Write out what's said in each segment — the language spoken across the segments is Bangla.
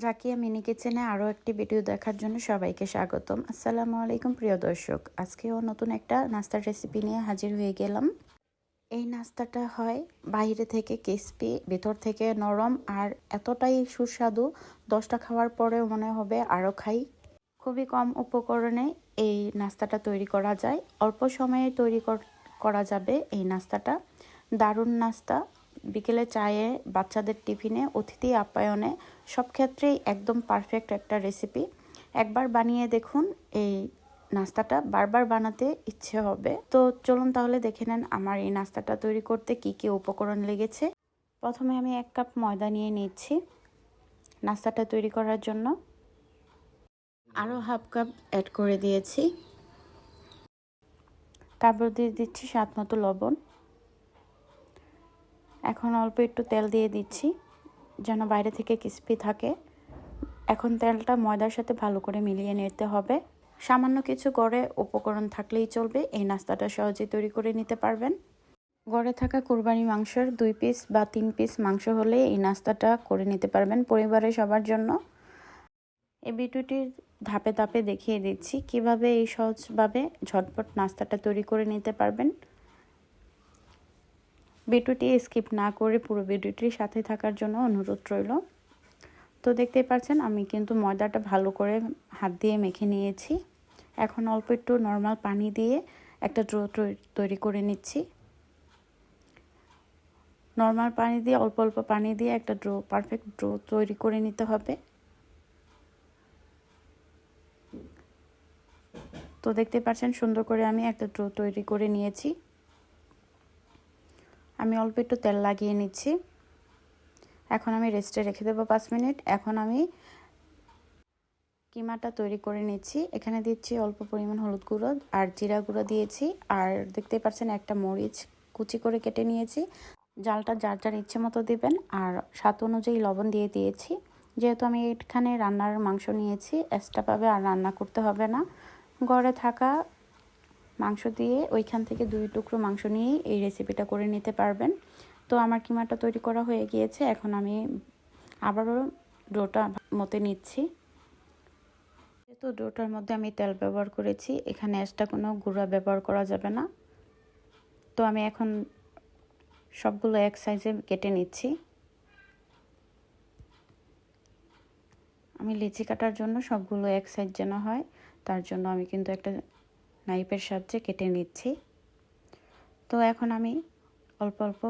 জাকিয়া মিনি কিচেনে আরও একটি ভিডিও দেখার জন্য সবাইকে স্বাগতম। আসসালামু আলাইকুম প্রিয় দর্শক, আজকেও নতুন একটা নাস্তার রেসিপি নিয়ে হাজির হয়ে গেলাম। এই নাস্তাটা হয় বাইরে থেকে ক্রিস্পি, ভেতর থেকে নরম, আর এতটাই সুস্বাদু 10টা খাওয়ার পরেও মনে হবে আরও খাই। খুবই কম উপকরণে এই নাস্তাটা তৈরি করা যায়, অল্প সময়ে তৈরি করা যাবে এই নাস্তাটা। দারুণ নাস্তা, বিকেলে চায়ে, বাচ্চাদের টিফিনে, অতিথি আপ্যায়নে, সব ক্ষেত্রেই একদম পারফেক্ট একটা রেসিপি। একবার বানিয়ে দেখুন, এই নাস্তাটা বারবার বানাতে ইচ্ছে হবে। তো চলুন তাহলে দেখে নেন আমার এই নাস্তাটা তৈরি করতে কি কি উপকরণ লেগেছে। প্রথমে আমি 1 কাপ ময়দা নিয়ে নিচ্ছি নাস্তাটা তৈরি করার জন্য। আরও হাফ কাপ অ্যাড করে দিয়েছি। তারপর দিয়ে দিচ্ছি স্বাদ মতো লবণ। এখন অল্প একটু তেল দিয়ে দিচ্ছি যেন বাইরে থেকে ক্রিস্পি থাকে। এখন তেলটা ময়দার সাথে ভালো করে মিলিয়ে নিতে হবে। সামান্য কিছু গড়ে উপকরণ থাকলেই চলবে, এই নাস্তাটা সহজে তৈরি করে নিতে পারবেন। গড়ে থাকা কুরবানি মাংসের 2 পিস বা 3 পিস মাংস হলে এই নাস্তাটা করে নিতে পারবেন পরিবারের সবার জন্য। এই ভিডিওটির ধাপে ধাপে দেখিয়ে দিচ্ছি কিভাবে এই সহজভাবে ঝটপট নাস্তাটা তৈরি করে নিতে পারবেন। ভিডিওটি স্কিপ না করে পুরো ভিডিওটির সাথে থাকার জন্য অনুরোধ রইল। তো দেখতেই পাচ্ছেন আমি কিন্তু ময়দাটা ভালো করে হাত দিয়ে মেখে নিয়েছি। এখন অল্প একটু নর্মাল পানি দিয়ে একটা ডো তৈরি করে নিচ্ছি। নর্মাল পানি দিয়ে অল্প অল্প পানি দিয়ে একটা পারফেক্ট ডো তৈরি করে নিতে হবে। তো দেখতে পাচ্ছেন সুন্দর করে আমি একটা ডো তৈরি করে নিয়েছি। আমি অল্প একটু তেল লাগিয়ে নিচ্ছি। এখন আমি রেস্টে রেখে দেবো 5 মিনিট। এখন আমি কিমাটা তৈরি করে নিচ্ছি। এখানে দিচ্ছি অল্প পরিমাণ হলুদ গুঁড়ো আর জিরা গুঁড়ো দিয়েছি। আর দেখতেই পাচ্ছেন একটা মরিচ কুচি করে কেটে নিয়েছি। জালটা যার যার ইচ্ছে মতো দেবেন, আর স্বাদ অনুযায়ী লবণ দিয়ে দিয়েছি। যেহেতু আমি এখানে রান্নার মাংস নিয়েছি, এক্সট্রাভাবে আর রান্না করতে হবে না। ঘরে থাকা মাংস দিয়ে ওইখান থেকে 2 টুকরো মাংস নিয়ে এই রেসিপিটা করে নিতে পারবেন। তো আমার কিমাটা তৈরি করা হয়ে গিয়েছে। এখন আমি আবারও ডোটা মতে নিচ্ছি। যেহেতু ডোটার মধ্যে আমি তেল ব্যবহার করেছি, এখানে এক্সট্রা কোনো গুঁড়া ব্যবহার করা যাবে না। তো আমি এখন সবগুলো এক সাইজে কেটে নিচ্ছি। আমি লিচি কাটার জন্য সবগুলো এক সাইজ যেন হয়, তার জন্য আমি কিন্তু একটা নাইফের সাহায্যে কেটে নিচ্ছি। তো এখন আমি অল্প অল্প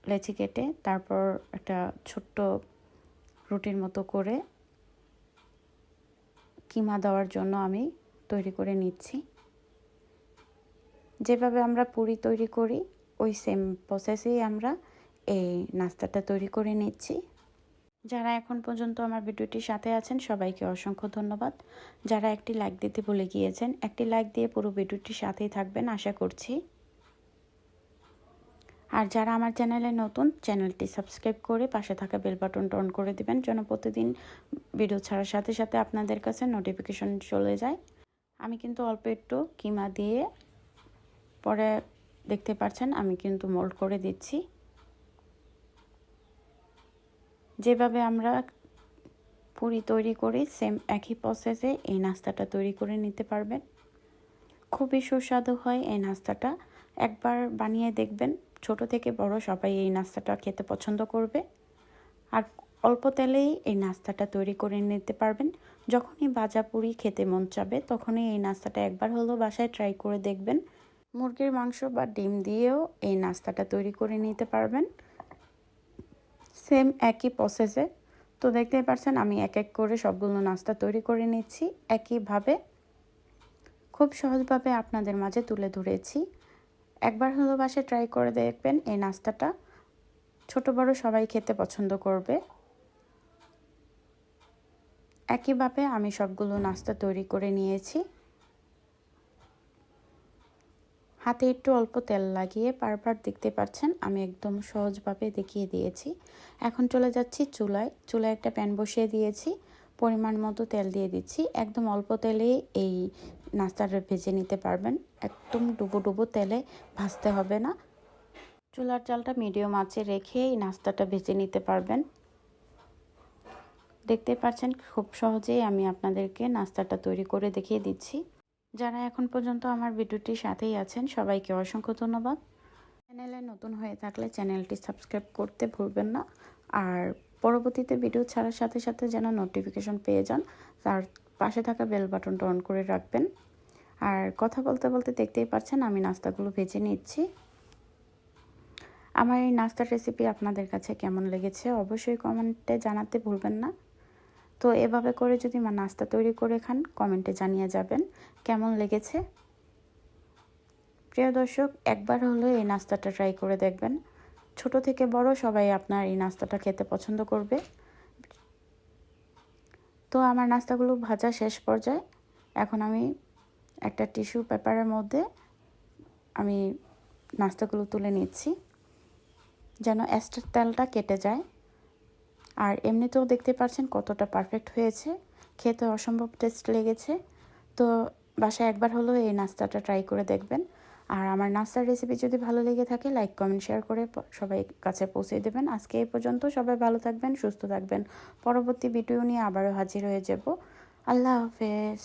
লেচি কেটে তারপর একটা ছোট্ট রুটির মতো করে কিমা দেওয়ার জন্য আমি তৈরি করে নিচ্ছি। যেভাবে আমরা পুরি তৈরি করি ওই সেম প্রসেসেই আমরা এই নাস্তাটা তৈরি করে নিচ্ছি। যারা এখন পর্যন্ত আমার ভিডিওটির সাথে আছেন সবাইকে অসংখ্য ধন্যবাদ। যারা একটি লাইক দিতে ভুলে গিয়েছেন, একটি লাইক দিয়ে পুরো ভিডিওটির সাথেই থাকবেন আশা করছি। আর যারা আমার চ্যানেলে নতুন, চ্যানেলটি সাবস্ক্রাইব করে পাশে থাকা বেল বাটনটা অন করে দিবেন যেন প্রতিদিন ভিডিও ছাড়ার সাথে সাথে আপনাদের কাছে নোটিফিকেশন চলে যায়। আমি কিন্তু অল্প একটু কিমা দিয়ে পরে দেখতে পাচ্ছেন আমি কিন্তু মোল্ড করে দিচ্ছি। যেভাবে আমরা পুরি তৈরি করি সেম একই প্রসেসে এই নাস্তাটা তৈরি করে নিতে পারবেন। খুবই সুস্বাদু হয় এই নাস্তাটা, একবার বানিয়ে দেখবেন। ছোট থেকে বড় সবাই এই নাস্তাটা খেতে পছন্দ করবে। আর অল্প তেলেই এই নাস্তাটা তৈরি করে নিতে পারবেন। যখনই ভাজা পুরি খেতে মন চাবে তখনই এই নাস্তাটা একবার হলেও বাসায় ট্রাই করে দেখবেন। মুরগির মাংস বা ডিম দিয়েও এই নাস্তাটা তৈরি করে নিতে পারবেন সেম একই প্রসেসে। তো দেখতেই পাচ্ছেন আমি এক এক করে সবগুলো নাস্তা তৈরি করে নিচ্ছি একইভাবে। খুব সহজভাবে আপনাদের মাঝে তুলে ধরেছি। একবার হলেও বাসায় ট্রাই করে দেখবেন, এই নাস্তাটা ছোট বড় সবাই খেতে পছন্দ করবে। একইভাবে আমি সবগুলো নাস্তা তৈরি করে নিয়েছি। হাতে একটু অল্প তেল লাগিয়ে বারবার দেখতে পাচ্ছেন আমি একদম সহজভাবে দেখিয়ে দিয়েছি। এখন চলে যাচ্ছি চুলায় একটা প্যান বসিয়ে দিয়েছি। পরিমাণ মতো তেল দিয়ে দিচ্ছি। একদম অল্প তেলে এই নাস্তাটা ভেজে নিতে পারবেন। একদম ডুবো ডুবো তেলে ভাজতে হবে না। চুলার জালটা মিডিয়াম আঁচে রেখে এই নাস্তাটা ভেজে নিতে পারবেন। দেখতে পাচ্ছেন খুব সহজেই আমি আপনাদেরকে নাস্তাটা তৈরি করে দেখিয়ে দিচ্ছি। যারা এখন পর্যন্ত আমার ভিডিওটির সাথেই আছেন সবাইকে অসংখ্য ধন্যবাদ। চ্যানেলে নতুন হয়ে থাকলে চ্যানেলটি সাবস্ক্রাইব করতে ভুলবেন না। আর পরবর্তীতে ভিডিও ছাড়ার সাথে সাথে যেন নোটিফিকেশন পেয়ে যান, তার পাশে থাকা বেল বাটনটা অন করে রাখবেন। আর কথা বলতে বলতে দেখতেই পাচ্ছেন আমি নাস্তাগুলো ভেজে নিচ্ছি। আমার এই নাস্তার রেসিপি আপনাদের কাছে কেমন লেগেছে অবশ্যই কমেন্টে জানাতে ভুলবেন না। তো এভাবে করে যদি নাস্তা তৈরি করে খান কমেন্টে জানিয়ে যাবেন কেমন লেগেছে। প্রিয় দর্শক, একবার হলেও এই নাস্তাটা ট্রাই করে দেখবেন। ছোট থেকে বড় সবাই আপনার এই নাস্তাটা খেতে পছন্দ করবে। তো আমার নাস্তাগুলো ভাজা শেষ পর্যায়ে। এখন আমি একটা টিস্যু পেপারের মধ্যে আমি নাস্তাগুলো তুলে নিচ্ছি যেন এক্সট্রা তেলটা কেটে যায়। আর এমনিতেও দেখতে পাচ্ছেন কতটা পারফেক্ট হয়েছে, খেতে অসম্ভব টেস্ট লেগেছে। তো বাসায় একবার হলেও এই নাস্তাটা ট্রাই করে দেখবেন। আর আমার নাস্তার রেসিপি যদি ভালো লেগে থাকে লাইক কমেন্ট শেয়ার করে সবাই কাছে পৌঁছে দেবেন। আজকে এই পর্যন্ত, সবাই ভালো থাকবেন, সুস্থ থাকবেন। পরবর্তী ভিডিও নিয়ে আবারও হাজির হয়ে যাব। আল্লাহ হাফেজ।